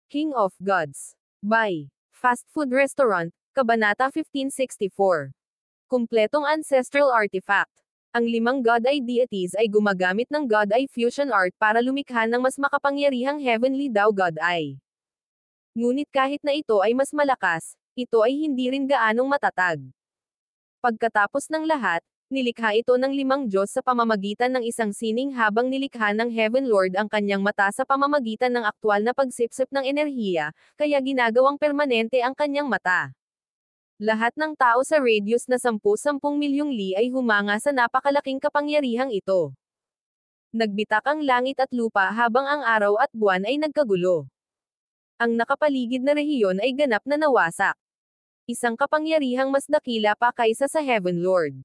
King of Gods. By Fast Food Restaurant, Kabanata 1564. Kumpletong ancestral artifact. Ang limang God Eye deities ay gumagamit ng God Eye fusion art para lumikha ng mas makapangyarihang Heavenly Dao God Eye. Ngunit kahit na ito ay mas malakas, ito ay hindi rin gaanong matatag. Pagkatapos ng lahat, nilikha ito ng limang Diyos sa pamamagitan ng isang sining habang nilikha ng Heaven Lord ang kanyang mata sa pamamagitan ng aktwal na pagsipsip ng enerhiya, kaya ginagawang permanente ang kanyang mata. Lahat ng tao sa radius na 10-10 milyong li ay humanga sa napakalaking kapangyarihang ito. Nagbitak ang langit at lupa habang ang araw at buwan ay nagkagulo. Ang nakapaligid na rehiyon ay ganap na nawasak. Isang kapangyarihang mas dakila pa kaysa sa Heaven Lord.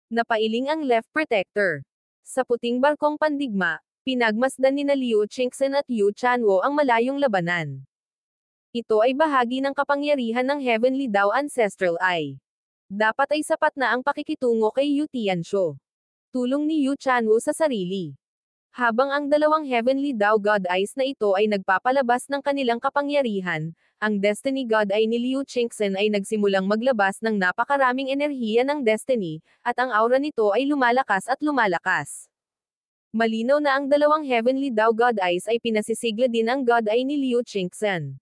Napailing ang Left Protector. Sa puting barkong pandigma, pinagmasdan ni Liu Qingxin at Yu Chanwo ang malayong labanan. Ito ay bahagi ng kapangyarihan ng Heavenly Dao Ancestral Eye. Dapat ay sapat na ang pakikitungo kay Yu Tianxuo. Tulong ni Yu Chanwo sa sarili. Habang ang dalawang Heavenly Dao God Eyes na ito ay nagpapalabas ng kanilang kapangyarihan, ang Destiny God Eye ni Liu Qingxin ay nagsimulang maglabas ng napakaraming enerhiya ng Destiny, at ang aura nito ay lumalakas at lumalakas. Malinaw na ang dalawang Heavenly Dao God Eyes ay pinasisigla din ang God Eye ni Liu Qingxin.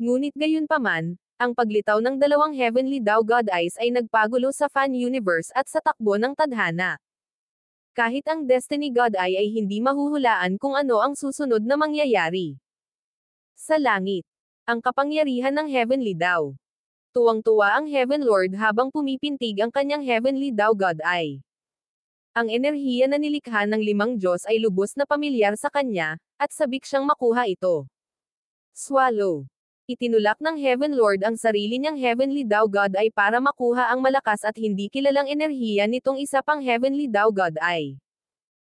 Ngunit gayunpaman, ang paglitaw ng dalawang Heavenly Dao God Eyes ay nagpagulo sa fan universe at sa takbo ng tadhana. Kahit ang Destiny God Eye ay hindi mahuhulaan kung ano ang susunod na mangyayari. Sa langit, ang kapangyarihan ng Heavenly Dao. Tuwang-tuwa ang Heaven Lord habang pumipintig ang kanyang Heavenly Dao God Eye. Ang enerhiya na nilikha ng limang Diyos ay lubos na pamilyar sa kanya, at sabik siyang makuha ito. Swallow. Itinulak ng Heaven Lord ang sarili niyang Heavenly Dao God Eye para makuha ang malakas at hindi kilalang enerhiya nitong isa pang Heavenly Dao God Eye.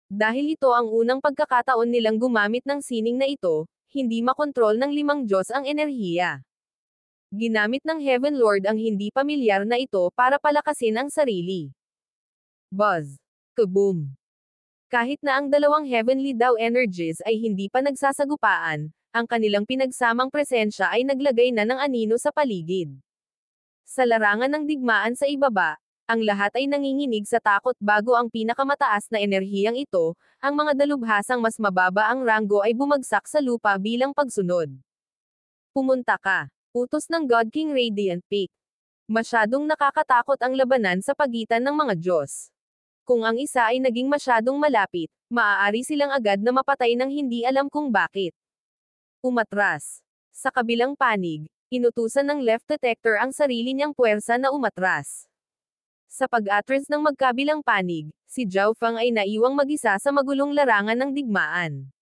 Dahil ito ang unang pagkakataon nilang gumamit ng sining na ito, hindi makontrol ng limang Diyos ang enerhiya. Ginamit ng Heaven Lord ang hindi pamilyar na ito para palakasin ang sarili. Buzz. Kaboom. Kahit na ang dalawang Heavenly Dao energies ay hindi pa nagsasagupaan, ang kanilang pinagsamang presensya ay naglagay na ng anino sa paligid. Sa larangan ng digmaan sa ibaba, ang lahat ay nanginginig sa takot bago ang pinakamataas na enerhiyang ito, ang mga dalubhasang mas mababa ang ranggo ay bumagsak sa lupa bilang pagsunod. Pumunta ka. Utos ng God King Radiant Peak. Masyadong nakakatakot ang labanan sa pagitan ng mga Diyos. Kung ang isa ay naging masyadong malapit, maaari silang agad na mapatay ng hindi alam kung bakit. Umatras. Sa kabilang panig, inutusan ng Left Detector ang sarili niyang puwersa na umatras. Sa pag-atras ng magkabilang panig, si Zhao Fang ay naiwang mag-isa sa magulong larangan ng digmaan.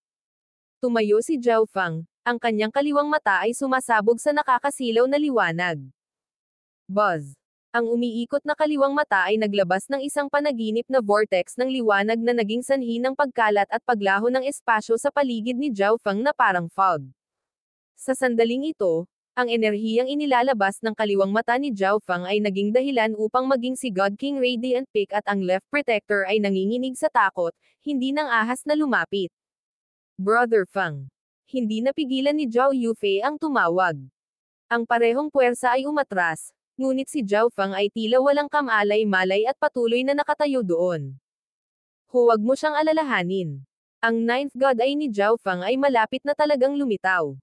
Tumayo si Zhao Fang, ang kanyang kaliwang mata ay sumasabog sa nakakasilaw na liwanag. Buzz. Ang umiikot na kaliwang mata ay naglabas ng isang panaginip na vortex ng liwanag na naging sanhi ng pagkalat at paglaho ng espasyo sa paligid ni Zhao Fang na parang fog. Sa sandaling ito, ang enerhiyang inilalabas ng kaliwang mata ni Zhao Fang ay naging dahilan upang maging si God King Radiant Peak at ang Left Protector ay nanginginig sa takot, hindi nang ahas na lumapit. Brother Fang. Hindi napigilan ni Zhao Yufei ang tumawag. Ang parehong puwersa ay umatras, ngunit si Zhao Fang ay tila walang kamalay-malay at patuloy na nakatayo doon. Huwag mo siyang alalahanin. Ang Ninth God Eye ni Zhao Fang ay malapit na talagang lumitaw.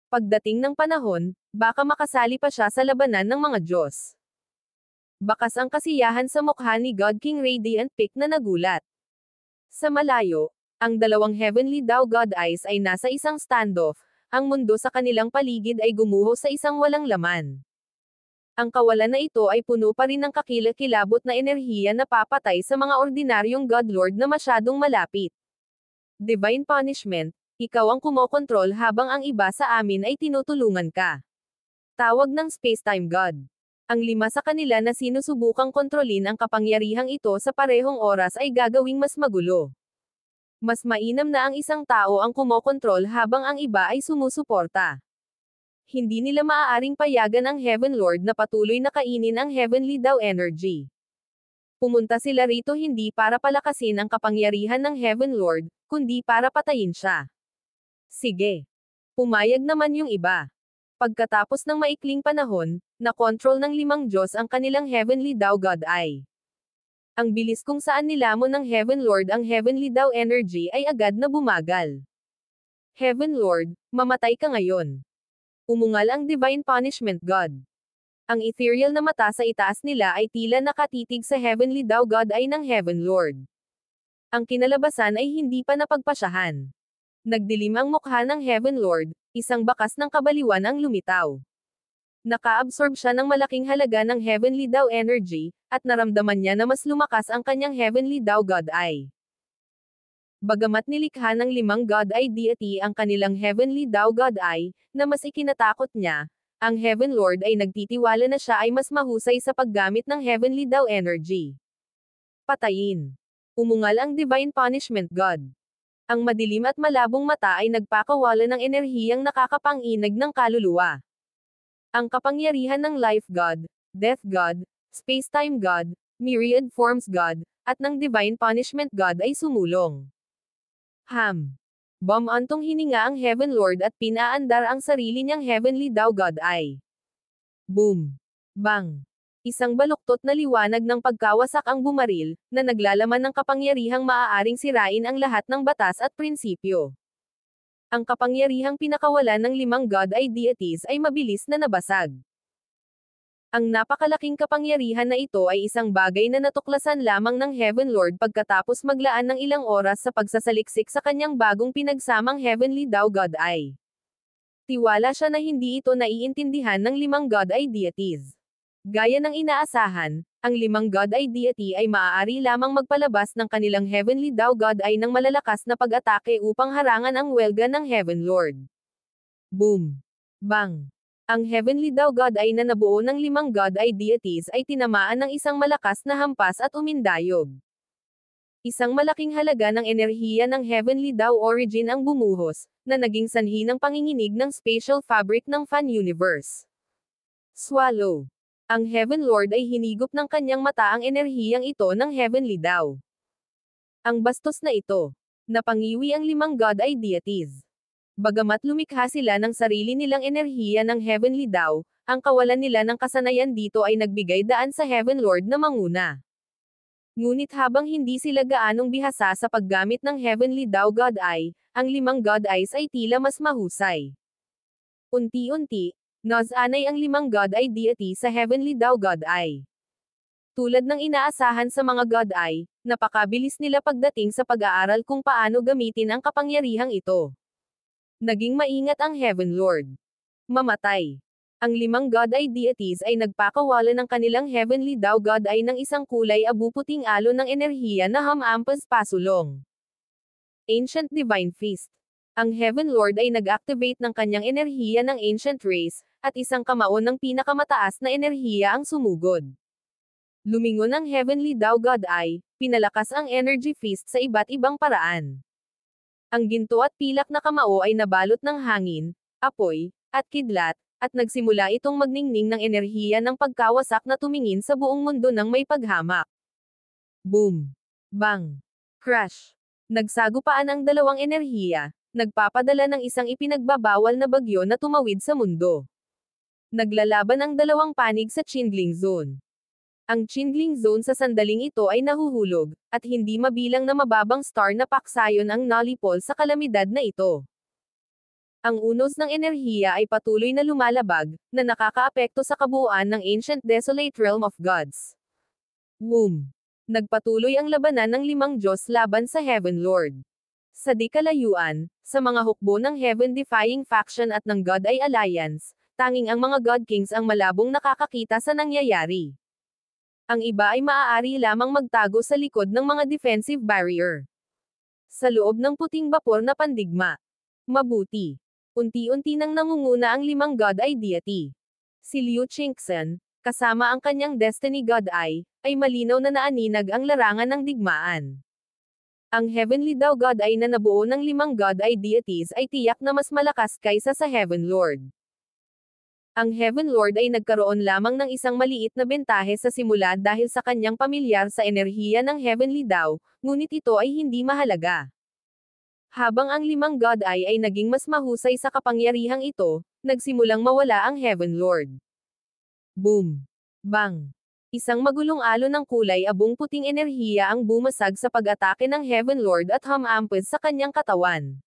Pagdating ng panahon, baka makasali pa siya sa labanan ng mga Diyos. Bakas ang kasiyahan sa mukha ni God King Radiant Peak na nagulat. Sa malayo, ang dalawang Heavenly Dao God Eyes ay nasa isang standoff, ang mundo sa kanilang paligid ay gumuho sa isang walang laman. Ang kawalan na ito ay puno pa rin ng kakilakilabot na enerhiya na papatay sa mga ordinaryong God Lord na masyadong malapit. Divine Punishment, ikaw ang kumokontrol habang ang iba sa amin ay tinutulungan ka. Tawag ng Spacetime God. Ang lima sa kanila na sinusubukang kontrolin ang kapangyarihang ito sa parehong oras ay gagawing mas magulo. Mas mainam na ang isang tao ang kumokontrol habang ang iba ay sumusuporta. Hindi nila maaaring payagan ang Heaven Lord na patuloy na kainin ang Heavenly Dao energy. Pumunta sila rito hindi para palakasin ang kapangyarihan ng Heaven Lord, kundi para patayin siya. Sige. Pumayag naman yung iba. Pagkatapos ng maikling panahon, na-control ng 5 Diyos ang kanilang Heavenly Daw God Eye. Ang bilis kung saan nilamon ng Heaven Lord ang Heavenly Daw energy ay agad na bumagal. Heaven Lord, mamatay ka ngayon. Umungal ang Divine Punishment God. Ang ethereal na mata sa itaas nila ay tila nakatitig sa Heavenly Daw God Eye ng Heaven Lord. Ang kinalabasan ay hindi pa napagpasyahan. Nagdilim ang mukha ng Heaven Lord, isang bakas ng kabaliwan ang lumitaw. Naka-absorb siya ng malaking halaga ng Heavenly Daw energy, at naramdaman niya na mas lumakas ang kanyang Heavenly Daw God Eye. Bagamat nilikha ng 5 God Eye deity ang kanilang Heavenly Daw God Eye, na mas ikinatakot niya, ang Heaven Lord ay nagtitiwala na siya ay mas mahusay sa paggamit ng Heavenly Daw energy. Patayin. Umungal ang Divine Punishment God. Ang madilim at malabong mata ay nagpakawala ng enerhiyang nakakapanginag ng kaluluwa. Ang kapangyarihan ng Life God, Death God, Space-Time God, Myriad Forms God, at ng Divine Punishment God ay sumulong. Bumantong hininga ang Heaven Lord at pinaandar ang sarili niyang Heavenly Daw God Eye. Boom! Bang! Isang baluktot na liwanag ng pagkawasak ang bumaril, na naglalaman ng kapangyarihang maaaring sirain ang lahat ng batas at prinsipyo. Ang kapangyarihang pinakawalan ng 5 God Eye deities ay mabilis na nabasag. Ang napakalaking kapangyarihan na ito ay isang bagay na natuklasan lamang ng Heaven Lord pagkatapos maglaan ng ilang oras sa pagsasaliksik sa kanyang bagong pinagsamang Heavenly Daw God Eye. Tiwala siya na hindi ito naiintindihan ng 5 God Eye deities. Gaya ng inaasahan, ang 5 God Eye deity ay maaari lamang magpalabas ng kanilang Heavenly Daw God Eye ng malalakas na pag-atake upang harangan ang welga ng Heaven Lord. Boom! Bang! Ang Heavenly Daw God Eye na nabuo ng 5 God Eye deities ay tinamaan ng isang malakas na hampas at umindayog. Isang malaking halaga ng enerhiya ng Heavenly Daw origin ang bumuhos, na naging sanhi ng panginginig ng spatial fabric ng Fan Universe. Swallow. Ang Heaven Lord ay hinigop ng kanyang mata ang enerhiyang ito ng Heavenly Daw. Ang bastos na ito. Napangiwi ang 5 God Eye deities. Bagamat lumikha sila ng sarili nilang enerhiya ng Heavenly Daw, ang kawalan nila ng kasanayan dito ay nagbigay daan sa Heaven Lord na manguna. Ngunit habang hindi sila gaanong bihasa sa paggamit ng Heavenly Daw God Eye, ang 5 God Eyes ay tila mas mahusay. Unti-unti, nasanay ang 5 God Eye deity sa Heavenly Daw God Eye. Tulad ng inaasahan sa mga God Eye, napakabilis nila pagdating sa pag-aaral kung paano gamitin ang kapangyarihang ito. Naging maingat ang Heaven Lord. Mamatay. Ang 5 God Eye deities ay nagpakawala ng kanilang Heavenly Daw God Eye ng isang kulay abu-puting alon ng enerhiya na hamampas pasulong. Ancient Divine Fist. Ang Heaven Lord ay nag-activate ng kanyang enerhiya ng Ancient Race, at isang kamao ng pinakamataas na enerhiya ang sumugod. Lumingon ang Heavenly Daw God Eye, pinalakas ang Energy Fist sa iba't ibang paraan. Ang ginto at pilak na kamao ay nabalot ng hangin, apoy, at kidlat, at nagsimula itong magningning ng enerhiya ng pagkawasak na tumingin sa buong mundo ng may paghamak. Boom! Bang! Crash! Nagsagupaan ang dalawang enerhiya, nagpapadala ng isang ipinagbabawal na bagyo na tumawid sa mundo. Naglalaban ang dalawang panig sa Qingling Zone. Ang Qingling Zone sa sandaling ito ay nahuhulog, at hindi mabilang na mababang star na paksayon ang nalipol sa kalamidad na ito. Ang unos ng enerhiya ay patuloy na lumalabag, na nakakaapekto sa kabuuan ng Ancient Desolate Realm of Gods. Boom! Nagpatuloy ang labanan ng 5 Diyos laban sa Heaven Lord. Sa di kalayuan, sa mga hukbo ng Heaven-defying faction at ng God Eye Alliance, tanging ang mga God Kings ang malabong nakakakita sa nangyayari. Ang iba ay maaari lamang magtago sa likod ng mga defensive barrier. Sa loob ng puting bapor na pandigma. Mabuti. Unti-unti nang nangunguna ang 5 God Eye deity. Si Liu Qingxan, kasama ang kanyang Destiny God Eye, ay malinaw na naaninag ang larangan ng digmaan. Ang Heavenly Daw God Eye na nabuo ng 5 God Eye deities ay tiyak na mas malakas kaysa sa Heaven Lord. Ang Heaven Lord ay nagkaroon lamang ng isang maliit na bentahe sa simula dahil sa kanyang pamilyar sa enerhiya ng Heavenly Daw, ngunit ito ay hindi mahalaga. Habang ang limang God Eye ay naging mas mahusay sa kapangyarihang ito, nagsimulang mawala ang Heaven Lord. Boom! Bang! Isang magulong alon ng kulay abong puting enerhiya ang bumasag sa pag-atake ng Heaven Lord at humampes sa kanyang katawan.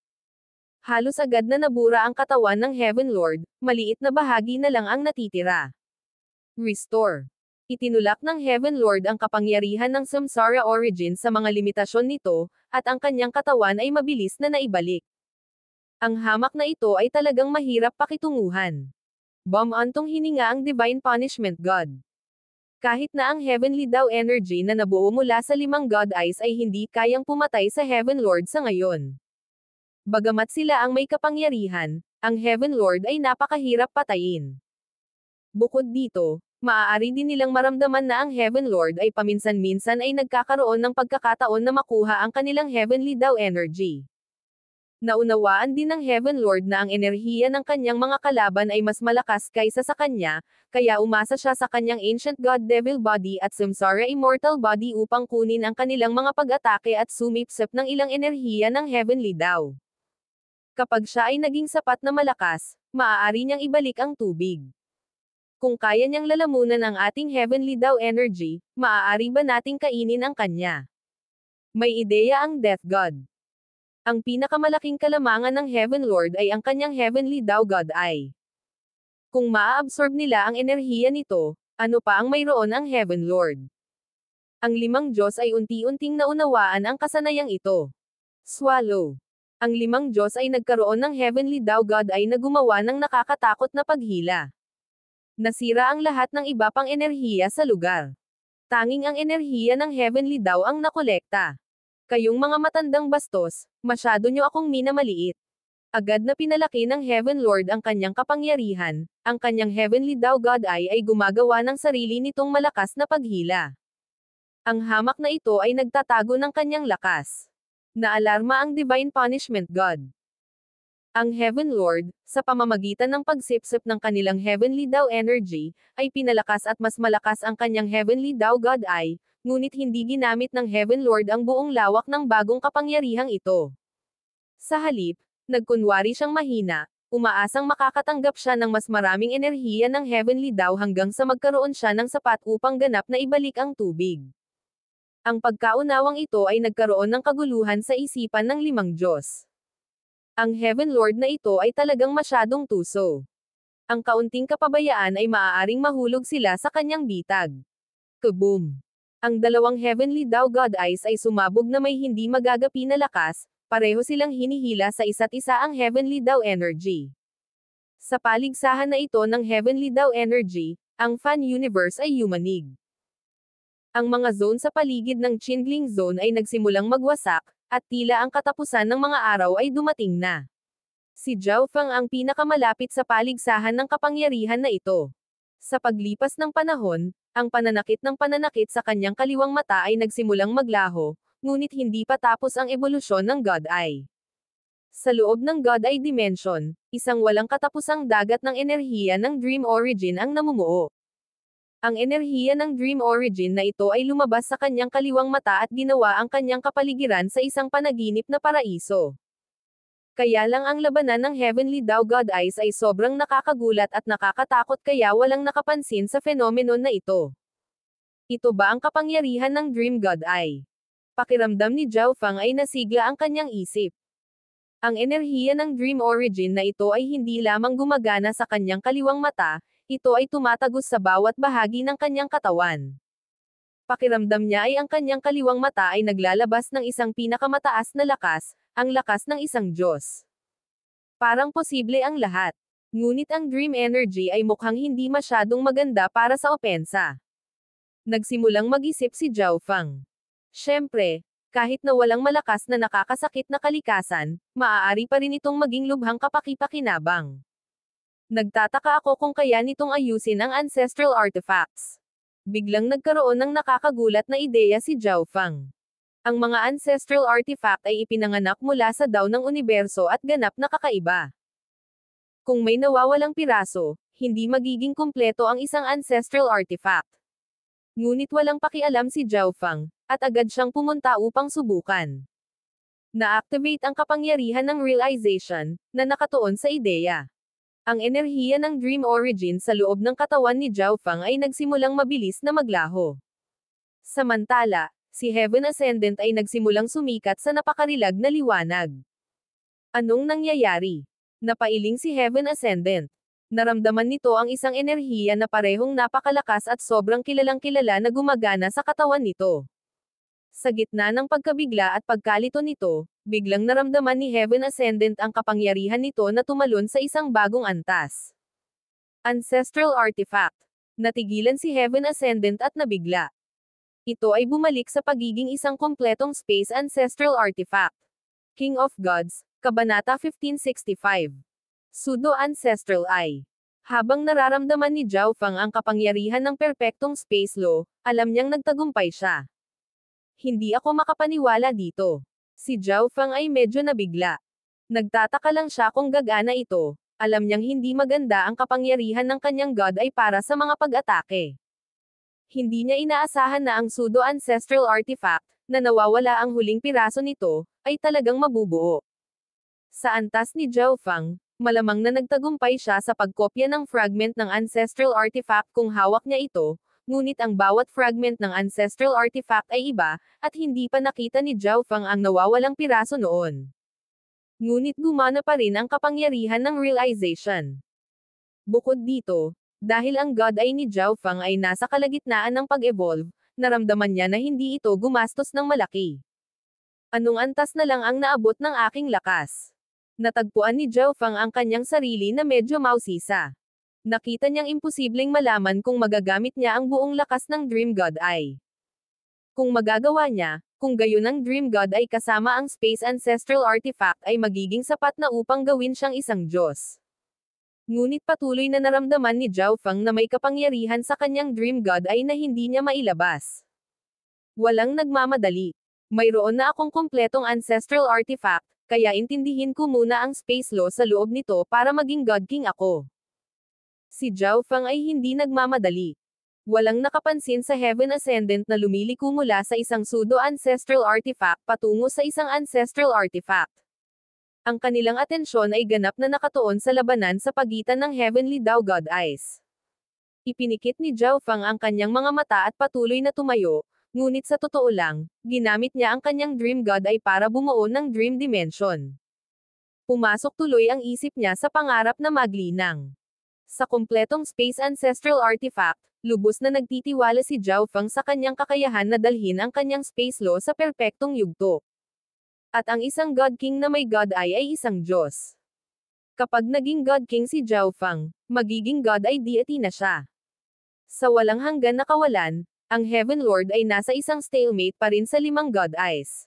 Halos agad na nabura ang katawan ng Heaven Lord, maliit na bahagi na lang ang natitira. Restore. Itinulak ng Heaven Lord ang kapangyarihan ng Samsara Origin sa mga limitasyon nito, at ang kanyang katawan ay mabilis na naibalik. Ang hamak na ito ay talagang mahirap pakitunguhan. Bumantong hininga ang Divine Punishment God. Kahit na ang Heavenly Daw Energy na nabuo mula sa limang God Eyes ay hindi kayang pumatay sa Heaven Lord sa ngayon. Bagamat sila ang may kapangyarihan, ang Heaven Lord ay napakahirap patayin. Bukod dito, maaari din nilang maramdaman na ang Heaven Lord ay paminsan-minsan ay nagkakaroon ng pagkakataon na makuha ang kanilang Heavenly Daw Energy. Naunawaan din ng Heaven Lord na ang enerhiya ng kanyang mga kalaban ay mas malakas kaysa sa kanya, kaya umasa siya sa kanyang Ancient God Devil Body at Samsara Immortal Body upang kunin ang kanilang mga pag-atake at sumipsip ng ilang enerhiya ng Heavenly Daw. Kapag siya ay naging sapat na malakas, maaari niyang ibalik ang tubig. Kung kaya niyang lalamunan ang ating Heavenly Daw Energy, maaari ba nating kainin ang kanya? May ideya ang Death God. Ang pinakamalaking kalamangan ng Heaven Lord ay ang kanyang Heavenly Daw God Eye. Kung maa-absorb nila ang enerhiya nito, ano pa ang mayroon ang Heaven Lord? Ang limang Diyos ay unti-unting naunawaan ang kasanayang ito. Swallow. Ang limang Diyos ay nagkaroon ng Heavenly Daw God Eye na gumawa ng nakakatakot na paghila. Nasira ang lahat ng iba pang enerhiya sa lugar. Tanging ang enerhiya ng Heavenly Daw ang nakolekta. Kayong mga matandang bastos, masyado nyo akong minamaliit. Agad na pinalaki ng Heaven Lord ang kanyang kapangyarihan, ang kanyang Heavenly Daw God Eye ay gumagawa ng sarili nitong malakas na paghila. Ang hamak na ito ay nagtatago ng kanyang lakas. Naalarma ang Divine Punishment God. Ang Heaven Lord, sa pamamagitan ng pagsipsip ng kanilang Heavenly Daw Energy, ay pinalakas at mas malakas ang kanyang Heavenly Daw God Eye, ngunit hindi ginamit ng Heaven Lord ang buong lawak ng bagong kapangyarihang ito. Sa halip, nagkunwari siyang mahina, umaasang makakatanggap siya ng mas maraming enerhiya ng Heavenly Daw hanggang sa magkaroon siya ng sapat upang ganap na ibalik ang tubig. Ang pagkaunawang ito ay nagkaroon ng kaguluhan sa isipan ng limang Diyos. Ang Heaven Lord na ito ay talagang masyadong tuso. Ang kaunting kapabayaan ay maaaring mahulog sila sa kanyang bitag. Kaboom! Ang dalawang Heavenly Daw God Eyes ay sumabog na may hindi magagapi na lakas, pareho silang hinihila sa isa't isa ang Heavenly Daw Energy. Sa paligsahan na ito ng Heavenly Daw Energy, ang Fan Universe ay yumanig. Ang mga zone sa paligid ng Qingling Zone ay nagsimulang magwasak, at tila ang katapusan ng mga araw ay dumating na. Si Zhao Feng ang pinakamalapit sa paligsahan ng kapangyarihan na ito. Sa paglipas ng panahon, ang pananakit sa kanyang kaliwang mata ay nagsimulang maglaho, ngunit hindi pa tapos ang ebolusyon ng God Eye. Sa loob ng God Eye Dimension, isang walang katapusang dagat ng enerhiya ng Dream Origin ang namumuo. Ang enerhiya ng Dream Origin na ito ay lumabas sa kanyang kaliwang mata at ginawa ang kanyang kapaligiran sa isang panaginip na paraiso. Kaya lang ang labanan ng Heavenly Daw God Eyes ay sobrang nakakagulat at nakakatakot kaya walang nakapansin sa phenomenon na ito. Ito ba ang kapangyarihan ng Dream God Eye? Pakiramdam ni Zhao Feng ay nasigla ang kanyang isip. Ang enerhiya ng Dream Origin na ito ay hindi lamang gumagana sa kanyang kaliwang mata, ito ay tumatagos sa bawat bahagi ng kanyang katawan. Pakiramdam niya ay ang kanyang kaliwang mata ay naglalabas ng isang pinakamataas na lakas, ang lakas ng isang Diyos. Parang posible ang lahat. Ngunit ang Dream Energy ay mukhang hindi masyadong maganda para sa opensa. Nagsimulang mag-isip si Zhao Feng. Siyempre, kahit na walang malakas na nakakasakit na kalikasan, maaari pa rin itong maging lubhang kapaki-pakinabang. Nagtataka ako kung kaya nitong ayusin ang ancestral artifacts. Biglang nagkaroon ng nakakagulat na ideya si Zhao Feng. Ang mga ancestral artifact ay ipinanganak mula sa daw ng universo at ganap na kakaiba. Kung may nawawalang piraso, hindi magiging kumpleto ang isang ancestral artifact. Ngunit walang pakialam si Zhao Feng, at agad siyang pumunta upang subukan. Na-activate ang kapangyarihan ng realization, na nakatuon sa ideya. Ang enerhiya ng Dream Origin sa loob ng katawan ni Zhao Fang ay nagsimulang mabilis na maglaho. Samantala, si Heaven Ascendant ay nagsimulang sumikat sa napakarilag na liwanag. Anong nangyayari? Napailing si Heaven Ascendant. Naramdaman nito ang isang enerhiya na parehong napakalakas at sobrang kilalang-kilala na gumagana sa katawan nito. Sa gitna ng pagkabigla at pagkalito nito, biglang naramdaman ni Heaven Ascendant ang kapangyarihan nito na tumalon sa isang bagong antas. Ancestral Artifact. Natigilan si Heaven Ascendant at nabigla. Ito ay bumalik sa pagiging isang kompletong Space Ancestral Artifact. King of Gods, Kabanata 1565. Pseudo Ancestral Eye. Habang nararamdaman ni Zhao Fang ang kapangyarihan ng perpektong space law, alam niyang nagtagumpay siya. Hindi ako makapaniwala dito. Si Zhao Fang ay medyo nabigla. Nagtataka lang siya kung gagana ito. Alam niyang hindi maganda ang kapangyarihan ng kanyang god ay para sa mga pag-atake. Hindi niya inaasahan na ang pseudo ancestral artifact, na nawawala ang huling piraso nito, ay talagang mabubuo. Sa antas ni Zhao Fang, malamang na nagtagumpay siya sa pagkopya ng fragment ng ancestral artifact kung hawak niya ito, ngunit ang bawat fragment ng ancestral artifact ay iba, at hindi pa nakita ni Zhao Fang ang nawawalang piraso noon. Ngunit gumana pa rin ang kapangyarihan ng realization. Bukod dito, dahil ang god eye ni Zhao Fang ay nasa kalagitnaan ng pag-evolve, naramdaman niya na hindi ito gumastos ng malaki. Anong antas na lang ang naabot ng aking lakas? Natagpuan ni Zhao Fang ang kanyang sarili na medyo mausisa. Nakita niyang imposibleng malaman kung magagamit niya ang buong lakas ng Dream God Eye. Kung magagawa niya, kung gayon ang Dream God Eye kasama ang Space Ancestral Artifact ay magiging sapat na upang gawin siyang isang Diyos. Ngunit patuloy na naramdaman ni Zhao Fang na may kapangyarihan sa kanyang Dream God Eye na hindi niya mailabas. Walang nagmamadali. Mayroon na akong kompletong Ancestral Artifact, kaya intindihin ko muna ang Space Law sa loob nito para maging God King ako. Si Zhao Fang ay hindi nagmamadali. Walang nakapansin sa Heaven Ascendant na lumiliko mula sa isang pseudo-ancestral artifact patungo sa isang ancestral artifact. Ang kanilang atensyon ay ganap na nakatuon sa labanan sa pagitan ng Heavenly Dao God Eyes. Ipinikit ni Zhao Fang ang kanyang mga mata at patuloy na tumayo, ngunit sa totoo lang, ginamit niya ang kanyang Dream God Eye para bumuo ng Dream Dimension. Pumasok tuloy ang isip niya sa pangarap na maglinang. Sa kumpletong Space Ancestral Artifact, lubos na nagtitiwala si Zhao Fang sa kanyang kakayahan na dalhin ang kanyang Space Law sa perpektong yugto. At ang isang God King na may God Eye ay isang Diyos. Kapag naging God King si Zhao Fang, magiging God Eye deity na siya. Sa walang hanggan na kawalan, ang Heaven Lord ay nasa isang stalemate pa rin sa 5 God Eyes.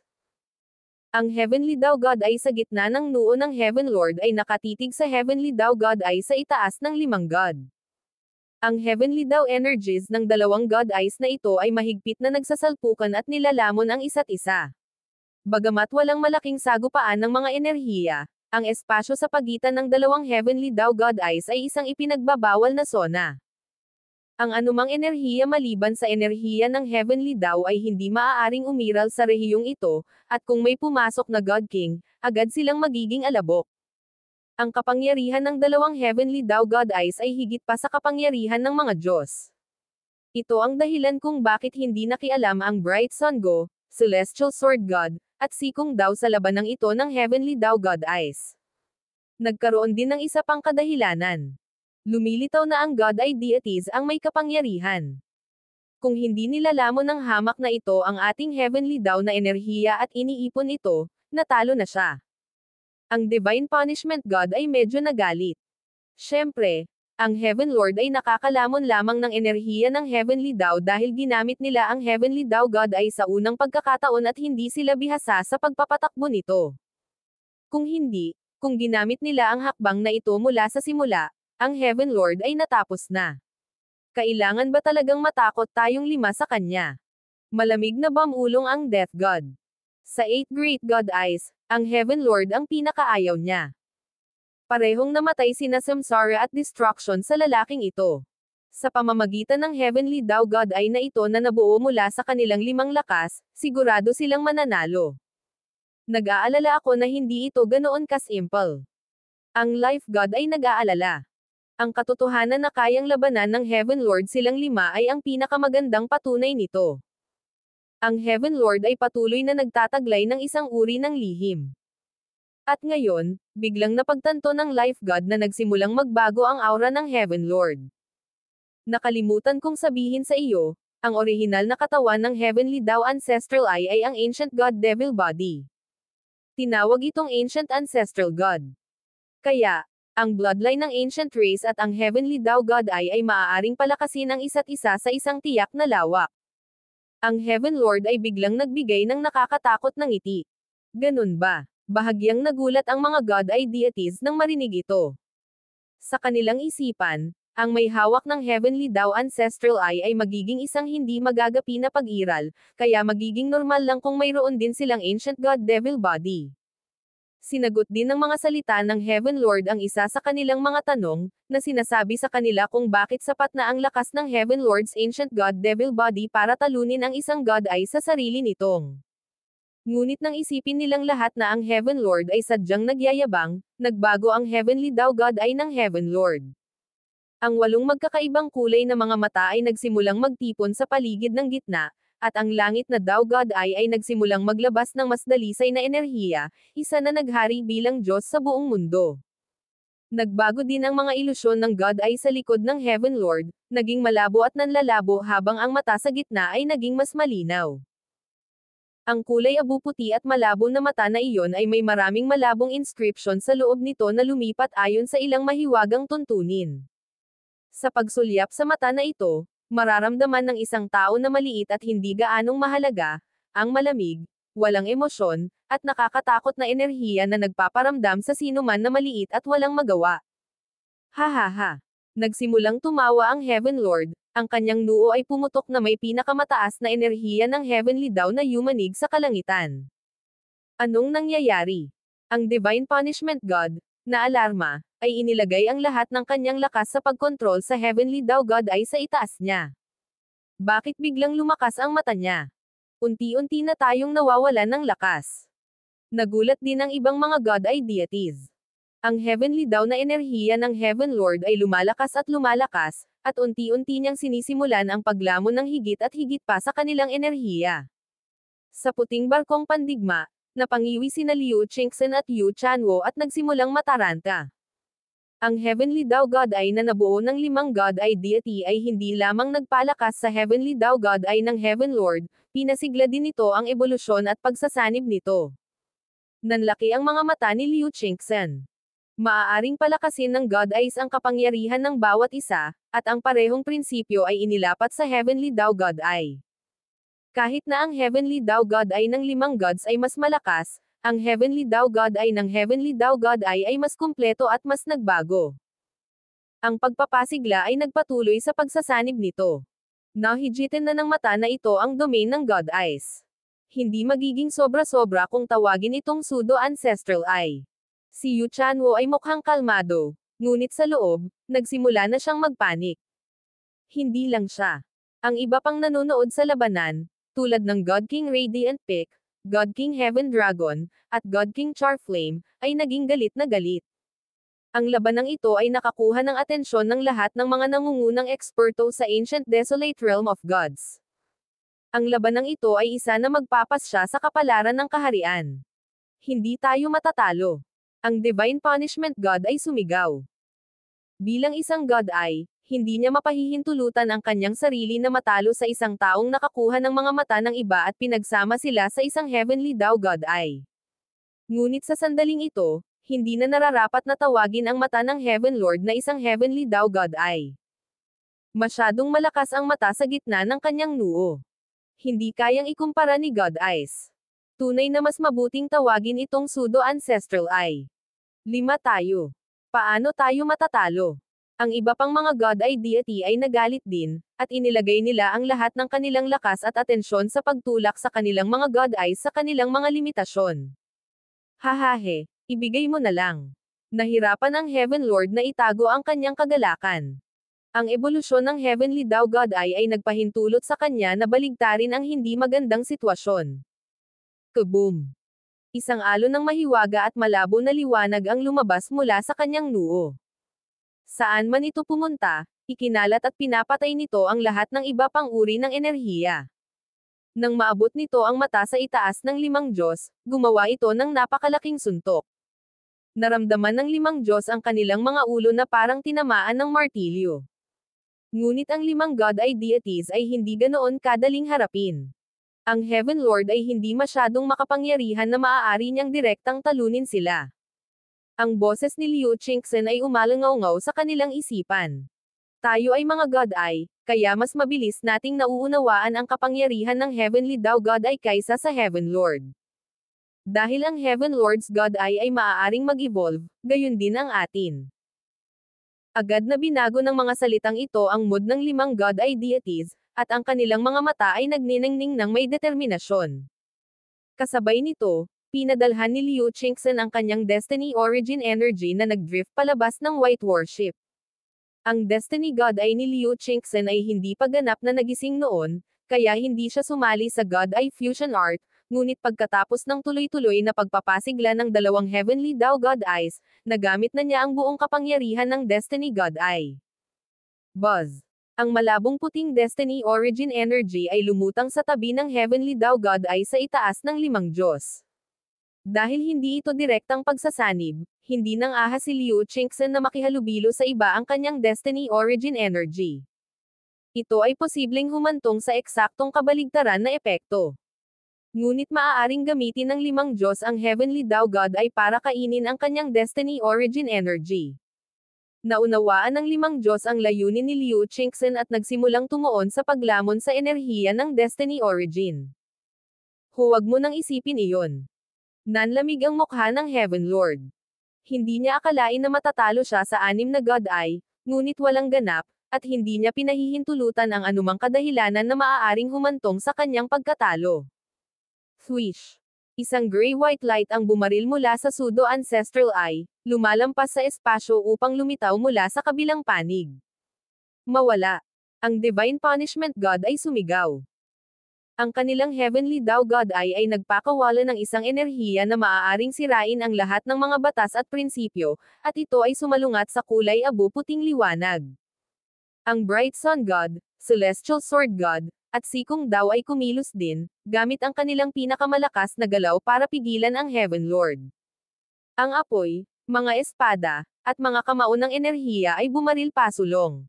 Ang Heavenly Dao God Eye sa gitna ng noo ng Heaven Lord ay nakatitig sa Heavenly Dao God Eye sa itaas ng 5 God. Ang Heavenly Dao energies ng 2 God Eyes na ito ay mahigpit na nagsasalpukan at nilalamon ang isa't isa. Bagamat walang malaking sagupaan ng mga enerhiya, ang espasyo sa pagitan ng 2 Heavenly Dao God Eyes ay isang ipinagbabawal na zona. Ang anumang enerhiya maliban sa enerhiya ng Heavenly Dao ay hindi maaaring umiral sa rehiyong ito, at kung may pumasok na God King, agad silang magiging alabok. Ang kapangyarihan ng 2 Heavenly Dao God Eyes ay higit pa sa kapangyarihan ng mga Diyos. Ito ang dahilan kung bakit hindi nakialam ang Bright Sun Go, Celestial Sword God, at Sikong Dao sa labanang ito ng Heavenly Dao God Eyes. Nagkaroon din ng isa pang kadahilanan. Lumilitaw na ang God Eye deities ang may kapangyarihan. Kung hindi nilalamon ng hamak na ito ang ating Heavenly Dao na enerhiya at iniipon ito, natalo na siya. Ang Divine Punishment God ay medyo nagalit. Siyempre, ang Heaven Lord ay nakakalamon lamang ng enerhiya ng Heavenly Dao dahil ginamit nila ang Heavenly Dao God ay sa unang pagkakataon at hindi sila bihasa sa pagpapatakbo nito. Kung hindi, kung ginamit nila ang hakbang na ito mula sa simula, ang Heaven Lord ay natapos na. Kailangan ba talagang matakot tayong 5 sa kanya? Malamig na bamulong ang Death God. Sa 8 Great God Eyes, ang Heaven Lord ang pinakaayaw niya. Parehong namatay sina Samsara at Destruction sa lalaking ito. Sa pamamagitan ng Heavenly Dao God Eye na ito na nabuo mula sa kanilang 5 lakas, sigurado silang mananalo. Nag-aalala ako na hindi ito ganoon ka-simple. Ang Life God ay nag-aalala. Ang katotohanan na kayang labanan ng Heaven Lord silang lima ay ang pinakamagandang patunay nito. Ang Heaven Lord ay patuloy na nagtataglay ng isang uri ng lihim. At ngayon, biglang napagtanto ng Life God na nagsimulang magbago ang aura ng Heaven Lord. Nakalimutan kong sabihin sa iyo, ang orihinal na katawan ng Heavenly Dao Ancestral Eye ay ang Ancient God Devil Body. Tinawag itong Ancient Ancestral God. Kaya, ang bloodline ng Ancient Race at ang Heavenly Dao God Eye ay maaaring palakasin ang isa't isa sa isang tiyak na lawak. Ang Heaven Lord ay biglang nagbigay ng nakakatakot na ngiti. Ganun ba? Bahagyang nagulat ang mga God Eye deities nang marinig ito. Sa kanilang isipan, ang may hawak ng Heavenly Dao Ancestral Eye ay magiging isang hindi magagapi na pag-iral, kaya magiging normal lang kung mayroon din silang Ancient God Devil Body. Sinagot din ng mga salita ng Heaven Lord ang isa sa kanilang mga tanong, na sinasabi sa kanila kung bakit sapat na ang lakas ng Heaven Lord's Ancient God Devil Body para talunin ang isang God Eye sa sarili nitong. Ngunit nang isipin nilang lahat na ang Heaven Lord ay sadyang nagyayabang, nagbago ang Heavenly Dao God Eye ng Heaven Lord. Ang 8 magkakaibang kulay na mga mata ay nagsimulang magtipon sa paligid ng gitna, at ang langit na Dao God Eye ay nagsimulang maglabas ng mas dalisay na enerhiya, isa na naghari bilang Diyos sa buong mundo. Nagbago din ang mga ilusyon ng God Eye sa likod ng Heaven Lord, naging malabo at nanlalabo habang ang mata sa gitna ay naging mas malinaw. Ang kulay abu-puti at malabo na mata na iyon ay may maraming malabong inscription sa loob nito na lumipat ayon sa ilang mahiwagang tuntunin. Sa pagsulyap sa mata na ito, mararamdaman ng isang tao na maliit at hindi gaanong mahalaga, ang malamig, walang emosyon, at nakakatakot na enerhiya na nagpaparamdam sa sino man na maliit at walang magawa. Ha ha ha. Nagsimulang tumawa ang Heaven Lord, ang kanyang noo ay pumutok na may pinakamataas na enerhiya ng Heavenly Dao na yumanig sa kalangitan. Anong nangyayari? Ang Divine Punishment God, na alarma, ay inilagay ang lahat ng kanyang lakas sa pagkontrol sa Heavenly Dao God ay sa itaas niya. Bakit biglang lumakas ang mata niya? Unti-unti na tayong nawawalan ng lakas. Nagulat din ang ibang mga God Eye deities. Ang Heavenly Dao na enerhiya ng Heaven Lord ay lumalakas, at unti-unti niyang sinisimulan ang paglamon ng higit at higit pa sa kanilang enerhiya. Sa puting barkong pandigma, napangiwi sina Liu Qingxin at Yu Chanwo at nagsimulang mataranta. Ang Heavenly Dao God Eye na nabuo ng 5 God Eye deity ay hindi lamang nagpalakas sa Heavenly Dao God Eye ng Heaven Lord, pinasigla din nito ang ebolusyon at pagsasanib nito. Nanlaki ang mga mata ni Liu Qingxin. Maaaring palakasin ng God Eyes ang kapangyarihan ng bawat isa, at ang parehong prinsipyo ay inilapat sa Heavenly Dao God Eye. Kahit na ang Heavenly Dao God Eye ng 5 gods ay mas malakas, ang Heavenly Dao God Eye ng Heavenly Dao God Eye ay mas kumpleto at mas nagbago. Ang pagpapasigla ay nagpatuloy sa pagsasanib nito. Nahigitin na ng mata na ito ang domain ng God Eyes. Hindi magiging sobra-sobra kung tawagin itong pseudo-ancestral eye. Si Yu Chanwo ay mukhang kalmado, ngunit sa loob, nagsimula na siyang magpanik. Hindi lang siya. Ang iba pang nanonood sa labanan, tulad ng God King Radiant Peak, God King Heaven Dragon, at God King Charflame, ay naging galit na galit. Ang labanang ito ay nakakuha ng atensyon ng lahat ng mga nangungunang eksperto sa Ancient Desolate Realm of Gods. Ang labanang ito ay isa na magpapasya sa kapalaran ng kaharian. Hindi tayo matatalo. Ang Divine Punishment God ay sumigaw. Bilang isang God Eye, hindi niya mapahihintulutan ang kanyang sarili na matalo sa isang taong nakakuha ng mga mata ng iba at pinagsama sila sa isang Heavenly Dao God Eye. Ngunit sa sandaling ito, hindi na nararapat na tawagin ang mata ng Heaven Lord na isang Heavenly Dao God Eye. Masyadong malakas ang mata sa gitna ng kanyang noo. Hindi kayang ikumpara ni God Eyes. Tunay na mas mabuting tawagin itong pseudo-ancestral eye. 5 tayo. Paano tayo matatalo? Ang iba pang mga God Eye deity ay nagalit din, at inilagay nila ang lahat ng kanilang lakas at atensyon sa pagtulak sa kanilang mga God Eyes sa kanilang mga limitasyon. Hahahe, ibigay mo na lang. Nahirapan ang Heaven Lord na itago ang kanyang kagalakan. Ang ebolusyon ng Heavenly Dao God Eye ay nagpahintulot sa kanya na baligtarin ang hindi magandang sitwasyon. Kaboom! Isang alon ng mahiwaga at malabo na liwanag ang lumabas mula sa kanyang noo. Saan man ito pumunta, ikinalat at pinapatay nito ang lahat ng iba pang uri ng enerhiya. Nang maabot nito ang mata sa itaas ng limang Diyos, gumawa ito ng napakalaking suntok. Naramdaman ng limang Diyos ang kanilang mga ulo na parang tinamaan ng martilyo. Ngunit ang limang God ay deities ay hindi ganoon kadaling harapin. Ang Heaven Lord ay hindi masyadong makapangyarihan na maaari niyang direktang talunin sila. Ang boses ni Liu Qingxin ay umalangaw-ngaw sa kanilang isipan. Tayo ay mga God ay, kaya mas mabilis nating nauunawaan ang kapangyarihan ng Heavenly Tao God ay kaysa sa Heaven Lord. Dahil ang Heaven Lord's God ay maaaring mag-evolve, gayon din ang atin. Agad na binago ng mga salitang ito ang mood ng limang God ay deities, at ang kanilang mga mata ay nagniningning ng may determinasyon. Kasabay nito, pinadalhan ni Liu Qingxin ang kanyang Destiny Origin Energy na nagdrift palabas ng White Warship. Ang Destiny God ay ni Liu Qingxin ay hindi pa ganap na nagising noon, kaya hindi siya sumali sa God Eye Fusion Art, ngunit pagkatapos ng tuloy-tuloy na pagpapasigla ng dalawang Heavenly Tao God Eyes, nagamit na niya ang buong kapangyarihan ng Destiny God Eye. Buzz. Ang malabong puting Destiny Origin Energy ay lumutang sa tabi ng Heavenly Tao God Eye sa itaas ng limang Diyos. Dahil hindi ito direktang pagsasanib, hindi nang ahas si Liu Qingxin na makihalubilo sa iba ang kanyang Destiny Origin Energy. Ito ay posibleng humantong sa eksaktong kabaligtaran na epekto. Ngunit maaaring gamitin ng limang Diyos ang Heavenly Tao God ay para kainin ang kanyang Destiny Origin Energy. Naunawaan ng limang Diyos ang layunin ni Liu Qingxin at nagsimulang tumuon sa paglamon sa enerhiya ng Destiny Origin. Huwag mo nang isipin iyon. Nanlamig ang mukha ng Heaven Lord. Hindi niya akalain na matatalo siya sa 6 na God Eye, ngunit walang ganap, at hindi niya pinahihintulutan ang anumang kadahilanan na maaaring humantong sa kanyang pagkatalo. Swish! Isang gray-white light ang bumaril mula sa pseudo-ancestral eye, lumalampas sa espasyo upang lumitaw mula sa kabilang panig. Mawala. Ang Divine Punishment God ay sumigaw. Ang kanilang Heavenly Tao God ay nagpakawala ng isang enerhiya na maaaring sirain ang lahat ng mga batas at prinsipyo, at ito ay sumalungat sa kulay abo-puting liwanag. Ang Bright Sun God, Celestial Sword God, at Sikong daw ay kumilos din, gamit ang kanilang pinakamalakas na galaw para pigilan ang Heaven Lord. Ang apoy, mga espada, at mga kamao ng enerhiya ay bumaril pasulong.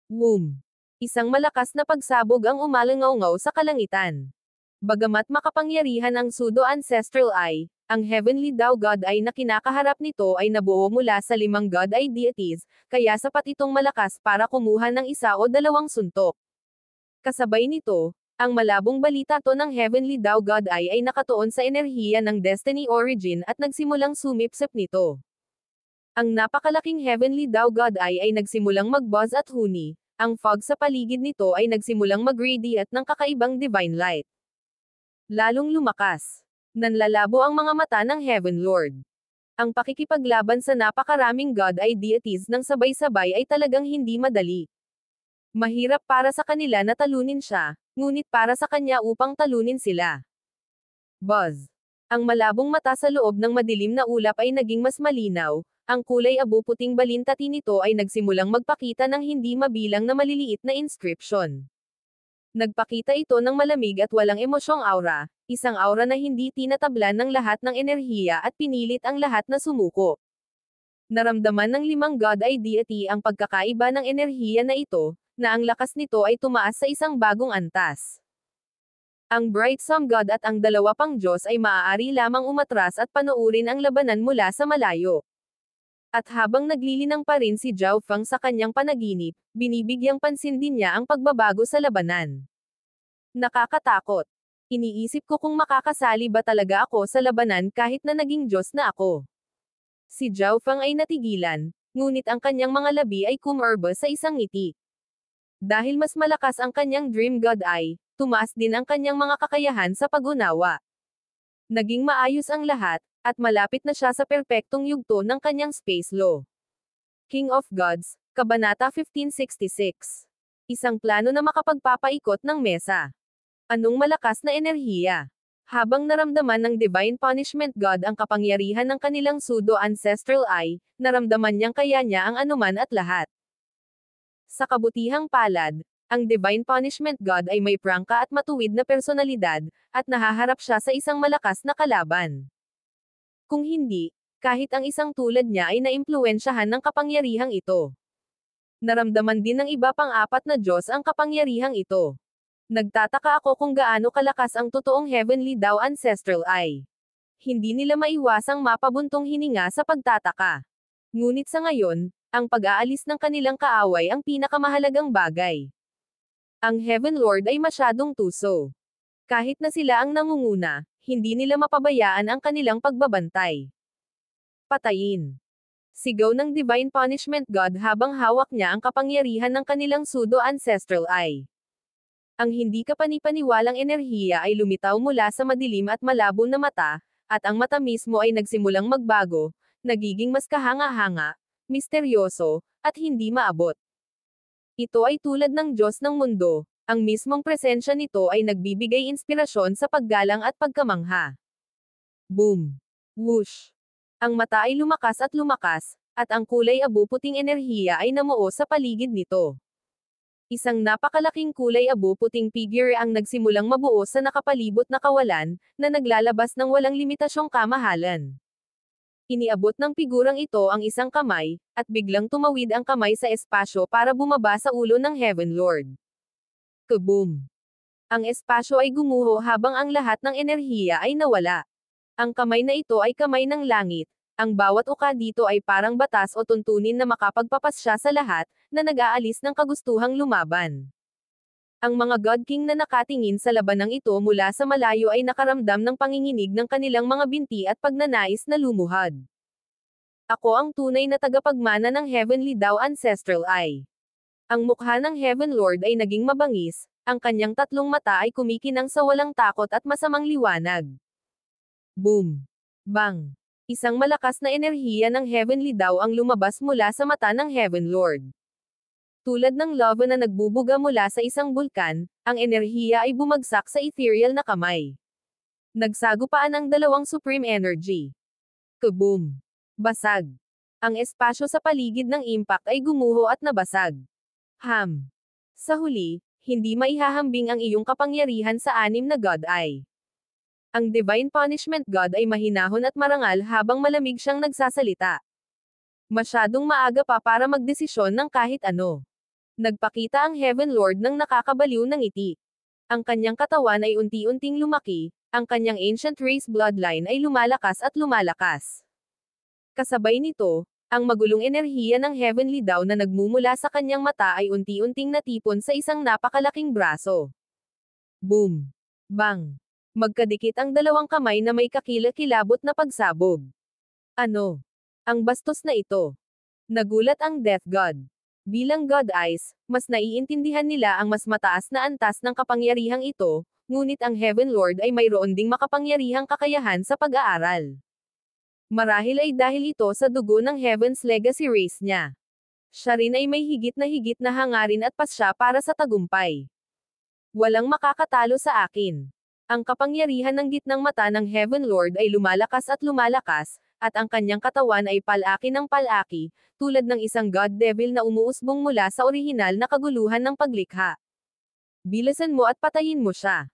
Boom! Isang malakas na pagsabog ang umalangaw-ngaw sa kalangitan. Bagamat makapangyarihan ang pseudo-ancestral eye, ang Heavenly Tao God ay na kinakaharap nito ay nabuo mula sa 5 God Eye deities, kaya sapat itong malakas para kumuha ng 1 o 2 suntok. Kasabay nito, ang malabong balita to ng Heavenly Tao God ay nakatuon sa enerhiya ng Destiny Origin at nagsimulang sumipsip nito. Ang napakalaking Heavenly Tao God ay nagsimulang mag-buzz at huni, ang fog sa paligid nito ay nagsimulang mag-radiate ng kakaibang divine light. Lalong lumakas. Nanlalabo ang mga mata ng Heaven Lord. Ang pakikipaglaban sa napakaraming God Eye deities ng sabay-sabay ay talagang hindi madali. Mahirap para sa kanila na talunin siya, ngunit para sa kanya upang talunin sila. Buzz. Ang malabong mata sa loob ng madilim na ulap ay naging mas malinaw, ang kulay abo-puting balintati nito ay nagsimulang magpakita ng hindi mabilang na maliliit na inscription. Nagpakita ito ng malamig at walang emosyong aura, isang aura na hindi tinatablan ng lahat ng enerhiya at pinilit ang lahat na sumuko. Naramdaman ng 5 God Eye deity ang pagkakaiba ng enerhiya na ito, na ang lakas nito ay tumaas sa isang bagong antas. Ang Bright Sun God at ang 2 pang Diyos ay maaari lamang umatras at panoorin ang labanan mula sa malayo. At habang naglilinang pa rin si Zhao Feng sa kanyang panaginip, binibigyang pansin din niya ang pagbabago sa labanan. Nakakatakot. Iniisip ko kung makakasali ba talaga ako sa labanan kahit na naging Diyos na ako. Si Zhao Feng ay natigilan, ngunit ang kanyang mga labi ay kumerba sa isang ngiti. Dahil mas malakas ang kanyang Dream God Eye, tumaas din ang kanyang mga kakayahan sa pag-unawa. Naging maayos ang lahat, at malapit na siya sa perpektong yugto ng kanyang space law. King of Gods, Kabanata 1566. Isang plano na makapagpapaikot ng mesa. Anong malakas na enerhiya? Habang naramdaman ng Divine Punishment God ang kapangyarihan ng kanilang pseudo-ancestral eye, naramdaman niyang kaya niya ang anuman at lahat. Sa kabutihang palad, ang Divine Punishment God ay may prangka at matuwid na personalidad, at nahaharap siya sa isang malakas na kalaban. Kung hindi, kahit ang isang tulad niya ay naimpluwensyahan ng kapangyarihang ito. Naramdaman din ng iba pang apat na Diyos ang kapangyarihang ito. Nagtataka ako kung gaano kalakas ang totoong Heavenly Daw Ancestral Eye. Hindi nila maiwasang mapabuntong hininga sa pagtataka. Ngunit sa ngayon, ang pag-aalis ng kanilang kaaway ang pinakamahalagang bagay. Ang Heaven Lord ay masyadong tuso. Kahit na sila ang nangunguna, hindi nila mapabayaan ang kanilang pagbabantay. Patayin. Sigaw ng Divine Punishment God habang hawak niya ang kapangyarihan ng kanilang pseudo-ancestral eye. Ang hindi kapanipaniwalang enerhiya ay lumitaw mula sa madilim at malabo na mata, at ang mata mismo ay nagsimulang magbago, nagiging mas kahanga-hanga, misteryoso, at hindi maabot. Ito ay tulad ng Diyos ng mundo, ang mismong presensya nito ay nagbibigay inspirasyon sa paggalang at pagkamangha. Boom! Whoosh! Ang mata ay lumakas, at ang kulay abu-puting enerhiya ay namuo sa paligid nito. Isang napakalaking kulay abu-puting figure ang nagsimulang mabuo sa nakapalibot na kawalan, na naglalabas ng walang limitasyong kamahalan. Iniabot ng figurang ito ang isang kamay, at biglang tumawid ang kamay sa espasyo para bumaba sa ulo ng Heaven Lord. Kaboom! Ang espasyo ay gumuho habang ang lahat ng enerhiya ay nawala. Ang kamay na ito ay kamay ng langit. Ang bawat uka dito ay parang batas o tuntunin na makapagpapasya sa lahat, na nag-aalis ng kagustuhang lumaban. Ang mga God King na nakatingin sa labanang ito mula sa malayo ay nakaramdam ng panginginig ng kanilang mga binti at pagnanais na lumuhad. Ako ang tunay na tagapagmana ng Heavenly Daw Ancestral Eye. Ang mukha ng Heaven Lord ay naging mabangis, ang kanyang tatlong mata ay kumikinang sa walang takot at masamang liwanag. Boom! Bang! Isang malakas na enerhiya ng Heavenly Daw ang lumabas mula sa mata ng Heaven Lord. Tulad ng lava na nagbubuga mula sa isang bulkan, ang enerhiya ay bumagsak sa ethereal na kamay. Nagsagupaan ang dalawang supreme energy. Kaboom! Basag! Ang espasyo sa paligid ng impact ay gumuho at nabasag. Sa huli, hindi maihahambing ang iyong kapangyarihan sa anim na God Eye. Ang Divine Punishment God ay mahinahon at marangal habang malamig siyang nagsasalita. Masyadong maaga pa para magdesisyon ng kahit ano. Nagpakita ang Heaven Lord ng nakakabaliw na ngiti. Ang kanyang katawan ay unti-unting lumaki, ang kanyang ancient race bloodline ay lumalakas at lumalakas. Kasabay nito, ang magulong enerhiya ng Heavenly Daw na nagmumula sa kanyang mata ay unti-unting natipon sa isang napakalaking braso. Boom! Bang! Magkadikit ang dalawang kamay na may kakilakilabot na pagsabog. Ano? Ang bastos na ito. Nagulat ang Death God. Bilang God Eyes, mas naiintindihan nila ang mas mataas na antas ng kapangyarihang ito, ngunit ang Heaven Lord ay mayroon ding makapangyarihang kakayahan sa pag-aaral. Marahil ay dahil ito sa dugo ng Heaven's Legacy race niya. Siya rin ay may higit na hangarin at pasya para sa tagumpay. Walang makakatalo sa akin. Ang kapangyarihan ng gitnang mata ng Heaven Lord ay lumalakas, at ang kanyang katawan ay palaki ng palaki, tulad ng isang God Devil na umuusbong mula sa orihinal na kaguluhan ng paglikha. Bilisan mo at patayin mo siya.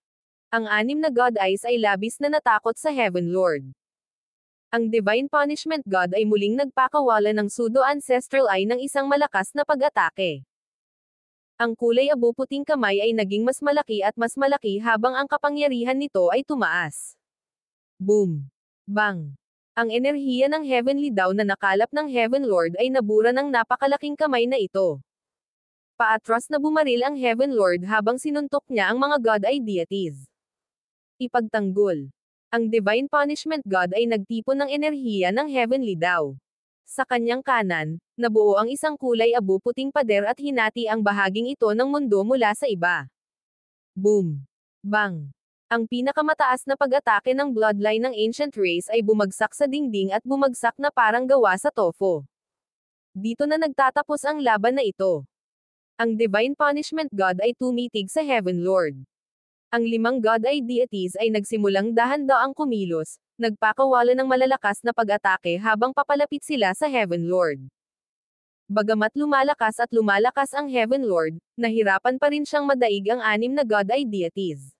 Ang anim na God Eyes ay labis na natakot sa Heaven Lord. Ang Divine Punishment God ay muling nagpakawala ng pseudo-ancestral eye ng isang malakas na pag-atake. Ang kulay abu-puting kamay ay naging mas malaki at mas malaki habang ang kapangyarihan nito ay tumaas. Boom! Bang! Ang enerhiya ng Heavenly Daw na nakalap ng Heaven Lord ay nabura ng napakalaking kamay na ito. Paatras na bumaril ang Heaven Lord habang sinuntok niya ang mga God Eye deities. Ipagtanggol. Ang Divine Punishment God ay nagtipon ng enerhiya ng Heavenly Daw. Sa kanyang kanan, nabuo ang isang kulay abu-puting pader at hinati ang bahaging ito ng mundo mula sa iba. Boom! Bang! Ang pinakamataas na pag-atake ng bloodline ng ancient race ay bumagsak sa dingding at bumagsak na parang gawa sa tofu. Dito na nagtatapos ang laban na ito. Ang Divine Punishment God ay tumitig sa Heaven Lord. Ang 5 God Eye deities ay nagsimulang dahan-daang kumilos, nagpakawala ng malalakas na pag-atake habang papalapit sila sa Heaven Lord. Bagamat lumalakas ang Heaven Lord, nahirapan pa rin siyang madaig ang 6 God Eye deities.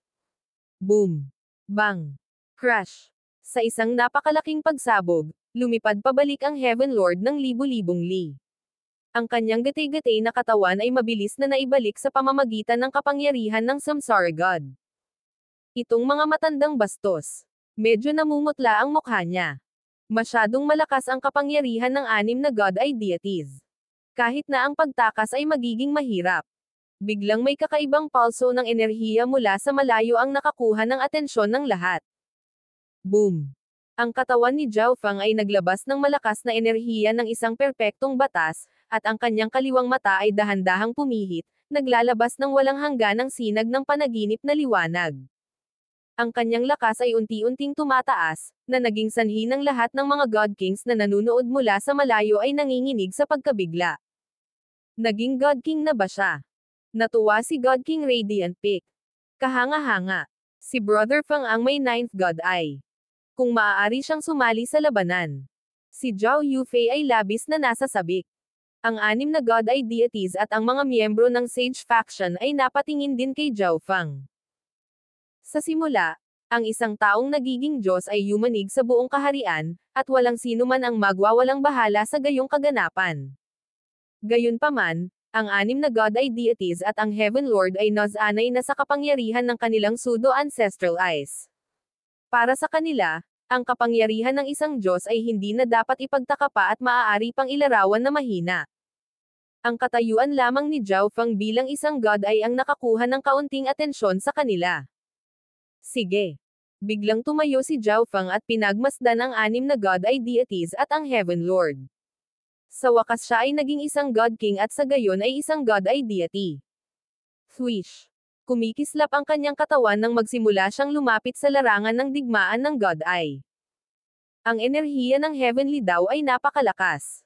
Boom! Bang! Crash! Sa isang napakalaking pagsabog, lumipad pabalik ang Heaven Lord ng libu-libong li. Ang kanyang gatay-gatay na katawan ay mabilis na naibalik sa pamamagitan ng kapangyarihan ng Samsara God. Itong mga matandang bastos. Medyo namumutla ang mukha niya. Masyadong malakas ang kapangyarihan ng 6 God Eye deities. Kahit na ang pagtakas ay magiging mahirap. Biglang may kakaibang pulso ng enerhiya mula sa malayo ang nakakuha ng atensyon ng lahat. Boom! Ang katawan ni Zhao Feng ay naglabas ng malakas na enerhiya ng isang perpektong batas, at ang kanyang kaliwang mata ay dahan-dahang pumihit, naglalabas ng walang hangganang sinag ng panaginip na liwanag. Ang kanyang lakas ay unti-unting tumataas, na naging sanhi ng lahat ng mga God Kings na nanunood mula sa malayo ay nanginginig sa pagkabigla. Naging God King na ba siya? Natuwa si God King Radiant Peak. Kahanga-hanga. Si Brother Feng ang may 9th God Eye. Kung maaari siyang sumali sa labanan. Si Zhao Yufei ay labis na nasa sabik. Ang 6 God Eye deities at ang mga miyembro ng Sage Faction ay napatingin din kay Zhao Feng. Sa simula, ang isang taong nagiging Diyos ay yumanig sa buong kaharian, at walang sino man ang magwawalang bahala sa gayong kaganapan. Gayunpaman, ang 6 God Eye deities at ang Heaven Lord ay nasanay na sa kapangyarihan ng kanilang pseudo-ancestral eyes. Para sa kanila, ang kapangyarihan ng isang Diyos ay hindi na dapat ipagtaka pa at maaari pang ilarawan na mahina. Ang katayuan lamang ni Zhao Feng bilang isang God ay ang nakakuha ng kaunting atensyon sa kanila. Sige. Biglang tumayo si Zhao Feng at pinagmasdan ang 6 God Eye deities at ang Heaven Lord. Sa wakas siya ay naging isang God King at sa gayon ay isang God Eye deity. Swish! Kumikislap ang kanyang katawan nang magsimula siyang lumapit sa larangan ng digmaan ng God Eye. Ang enerhiya ng Heavenly daw ay napakalakas.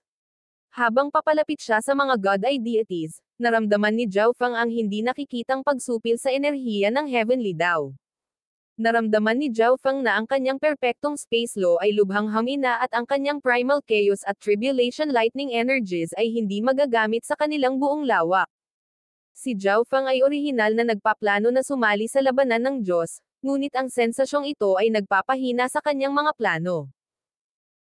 Habang papalapit siya sa mga God Eye deities, naramdaman ni Zhao Feng ang hindi nakikitang pagsupil sa enerhiya ng Heavenly daw. Naramdaman ni Zhao Feng na ang kanyang perpektong space law ay lubhang hamina at ang kanyang primal chaos at tribulation lightning energies ay hindi magagamit sa kanilang buong lawak. Si Zhao Feng ay orihinal na nagpaplano na sumali sa labanan ng Diyos, ngunit ang sensasyong ito ay nagpapahina sa kanyang mga plano.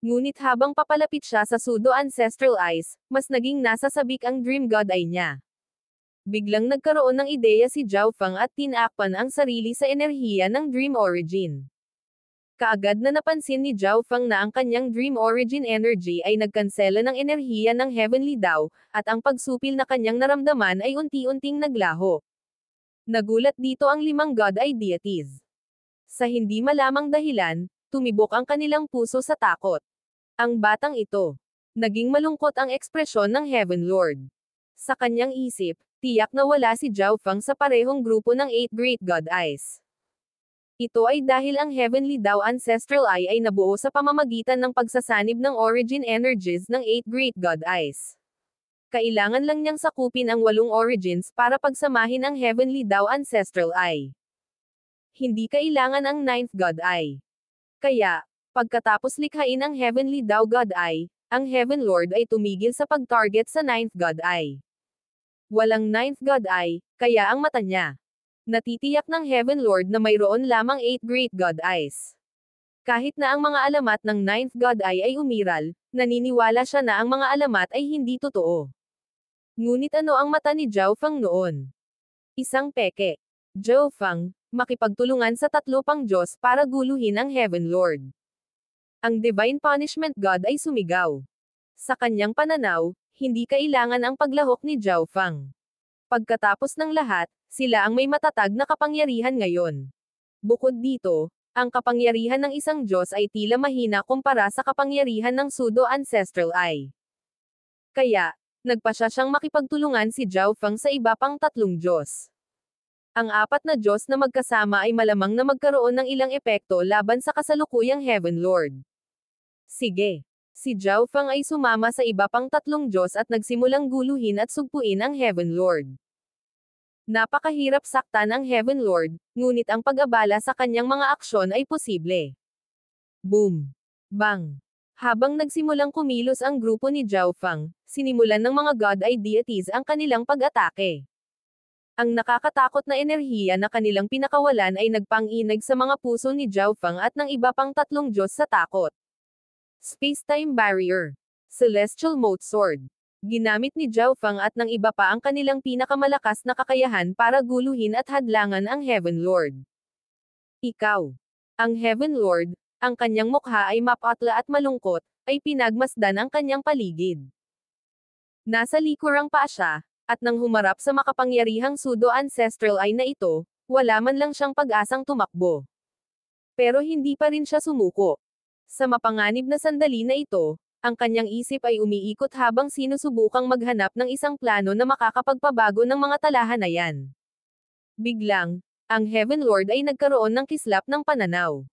Ngunit habang papalapit siya sa pseudo-ancestral eyes, mas naging nasa sabik ang Dream God Eye niya. Biglang nagkaroon ng ideya si Zhao Feng at tinakpan ang sarili sa enerhiya ng Dream Origin. Kaagad na napansin ni Zhao Feng na ang kanyang Dream Origin energy ay nagkansela ng enerhiya ng Heavenly daw, at ang pagsupil na kanyang naramdaman ay unti-unting naglaho. Nagulat dito ang 5 God Eye deities. Sa hindi malamang dahilan, tumibok ang kanilang puso sa takot. Ang batang ito. Naging malungkot ang ekspresyon ng Heaven Lord. Sa kanyang isip, tiyak na wala si Zhao Feng sa parehong grupo ng 8 Great God Eyes. Ito ay dahil ang Heavenly daw Ancestral Eye ay nabuo sa pamamagitan ng pagsasanib ng origin energies ng 8 Great God Eyes. Kailangan lang niyang sakupin ang 8 origins para pagsamahin ang Heavenly daw Ancestral Eye. Hindi kailangan ang 9th God Eye. Kaya, pagkatapos likhain ang Heavenly daw God Eye, ang Heaven Lord ay tumigil sa pag-target sa 9th God Eye. Walang 9th God Eye, kaya ang mata niya. Natitiyak ng Heaven Lord na mayroon lamang 8 Great God Eyes. Kahit na ang mga alamat ng 9th God Eye ay umiral, naniniwala siya na ang mga alamat ay hindi totoo. Ngunit ano ang mata ni Zhao Feng noon? Isang peke. Zhao Feng, makipagtulungan sa 3 pang Diyos para guluhin ang Heaven Lord. Ang Divine Punishment God ay sumigaw. Sa kanyang pananaw, hindi kailangan ang paglahok ni Zhao Feng. Pagkatapos ng lahat, sila ang may matatag na kapangyarihan ngayon. Bukod dito, ang kapangyarihan ng isang Diyos ay tila mahina kumpara sa kapangyarihan ng pseudo-ancestral eye. Kaya, nagpasya siyang makipagtulungan si Zhao Feng sa iba pang 3 Diyos. Ang 4 na Diyos na magkasama ay malamang na magkaroon ng ilang epekto laban sa kasalukuyang Heaven Lord. Sige. Si Zhao Feng ay sumama sa iba pang 3 Diyos at nagsimulang guluhin at sugpuin ang Heaven Lord. Napakahirap saktan ang Heaven Lord, ngunit ang pag-abala sa kanyang mga aksyon ay posible. Boom! Bang! Habang nagsimulang kumilos ang grupo ni Zhao Feng, sinimulan ng mga God Eye deities ang kanilang pag-atake. Ang nakakatakot na enerhiya na kanilang pinakawalan ay nagpang-inag sa mga puso ni Zhao Feng at ng iba pang tatlong Diyos sa takot. Space-Time Barrier. Celestial Mote Sword. Ginamit ni Zhao Feng at ng iba pa ang kanilang pinakamalakas na kakayahan para guluhin at hadlangan ang Heaven Lord. Ikaw. Ang Heaven Lord, ang kanyang mukha ay mapatla at malungkot, ay pinagmasdan ang kanyang paligid. Nasa likurang paa siya, at nang humarap sa makapangyarihang pseudo-ancestral eye na ito, wala man lang siyang pag-asang tumakbo. Pero hindi pa rin siya sumuko. Sa mapanganib na sandali na ito, ang kanyang isip ay umiikot habang sinusubukang maghanap ng isang plano na makakapagpabago ng mga talahanayan. Biglang, ang Heaven Lord ay nagkaroon ng kislap ng pananaw.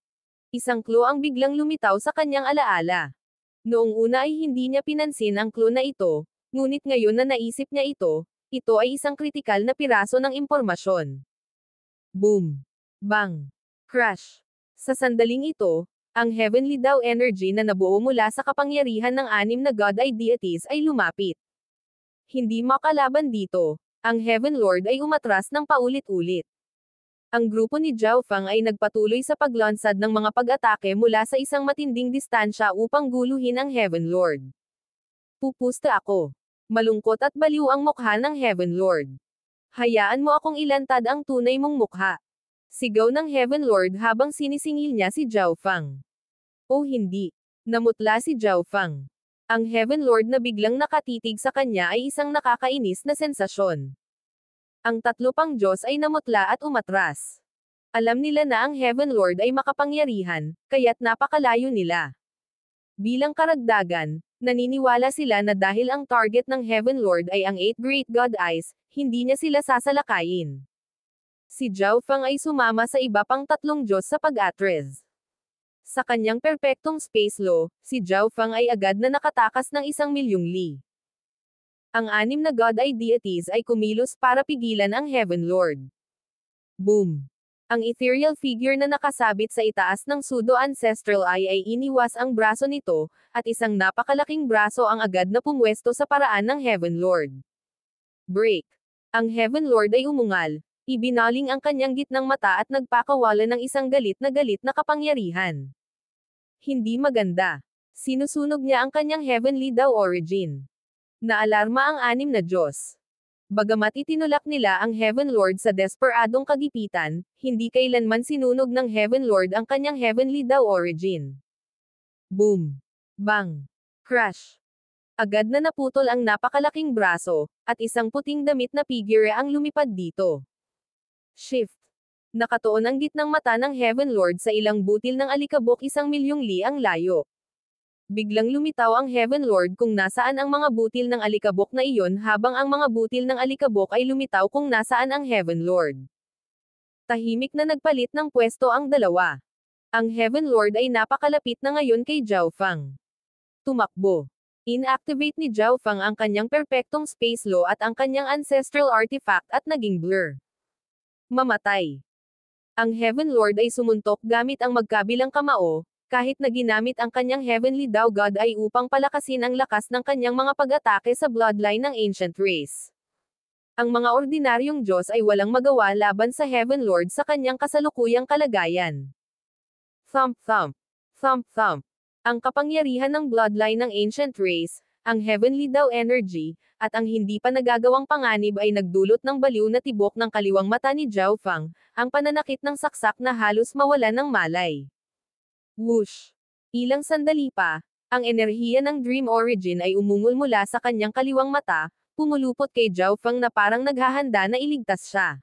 Isang clue ang biglang lumitaw sa kanyang alaala. Noong una ay hindi niya pinansin ang clue na ito, ngunit ngayon na naisip niya ito ay isang kritikal na piraso ng impormasyon. Boom! Bang! Crash! Sa sandaling ito, ang Heavenly Dao energy na nabuo mula sa kapangyarihan ng 6 na God Eye deities ay lumapit. Hindi makalaban dito, ang Heaven Lord ay umatras ng paulit-ulit. Ang grupo ni Zhao Feng ay nagpatuloy sa paglansad ng mga pag-atake mula sa isang matinding distansya upang guluhin ang Heaven Lord. Pupusta ako. Malungkot at baliw ang mukha ng Heaven Lord. Hayaan mo akong ilantad ang tunay mong mukha. Sigaw ng Heaven Lord habang sinisingil niya si Zhao Feng. O hindi. Namutla si Zhao Feng. Ang Heaven Lord na biglang nakatitig sa kanya ay isang nakakainis na sensasyon. Ang tatlo pang Diyos ay namutla at umatras. Alam nila na ang Heaven Lord ay makapangyarihan, kaya't napakalayo nila. Bilang karagdagan, naniniwala sila na dahil ang target ng Heaven Lord ay ang 8 Great God Eyes, hindi niya sila sasalakayin. Si Zhao Feng ay sumama sa iba pang tatlong Diyos sa pag-atres. Sa kanyang perpektong space law, si Zhao Feng ay agad na nakatakas ng 1,000,000 li. Ang 6 na God Eye deities ay kumilos para pigilan ang Heaven Lord. Boom! Ang ethereal figure na nakasabit sa itaas ng pseudo-ancestral eye ay iniwas ang braso nito, at isang napakalaking braso ang agad na pumwesto sa paraan ng Heaven Lord. Break! Ang Heaven Lord ay umungal, ibinaling ang kanyang gitnang mata at nagpakawala ng isang galit na kapangyarihan. Hindi maganda. Sinusunog niya ang kanyang Heavenly Dao origin. Naalarma ang 6 na Diyos. Bagamat itinulak nila ang Heaven Lord sa desperadong kagipitan, hindi kailanman sinunog ng Heaven Lord ang kanyang Heavenly Dao origin. Boom! Bang! Crash! Agad na naputol ang napakalaking braso, at isang puting damit na figure ang lumipad dito. Shift. Nakatuon ang gitnang mata ng Heaven Lord sa ilang butil ng alikabok 1,000,000 li ang layo. Biglang lumitaw ang Heaven Lord kung nasaan ang mga butil ng alikabok na iyon habang ang mga butil ng alikabok ay lumitaw kung nasaan ang Heaven Lord. Tahimik na nagpalit ng pwesto ang dalawa. Ang Heaven Lord ay napakalapit na ngayon kay Zhao Feng. Tumakbo. Inactivate ni Zhao Feng ang kanyang perpektong space law at ang kanyang ancestral artifact at naging blur. Mamatay. Ang Heaven Lord ay sumuntok gamit ang magkabilang kamao, kahit na ginamit ang kanyang Heavenly Dao God ay upang palakasin ang lakas ng kanyang mga pag-atake sa bloodline ng ancient race. Ang mga ordinaryong Diyos ay walang magawa laban sa Heaven Lord sa kanyang kasalukuyang kalagayan. Thump thump. Thump thump. Ang kapangyarihan ng bloodline ng ancient race, ang Heavenly Dao energy, at ang hindi pa nagagawang panganib ay nagdulot ng baliw na tibok ng kaliwang mata ni Zhao Feng, ang pananakit ng saksak na halos mawalan ng malay. Whoosh! Ilang sandali pa, ang enerhiya ng Dream Origin ay umungol mula sa kanyang kaliwang mata, pumulupot kay Zhao Feng na parang naghahanda na iligtas siya.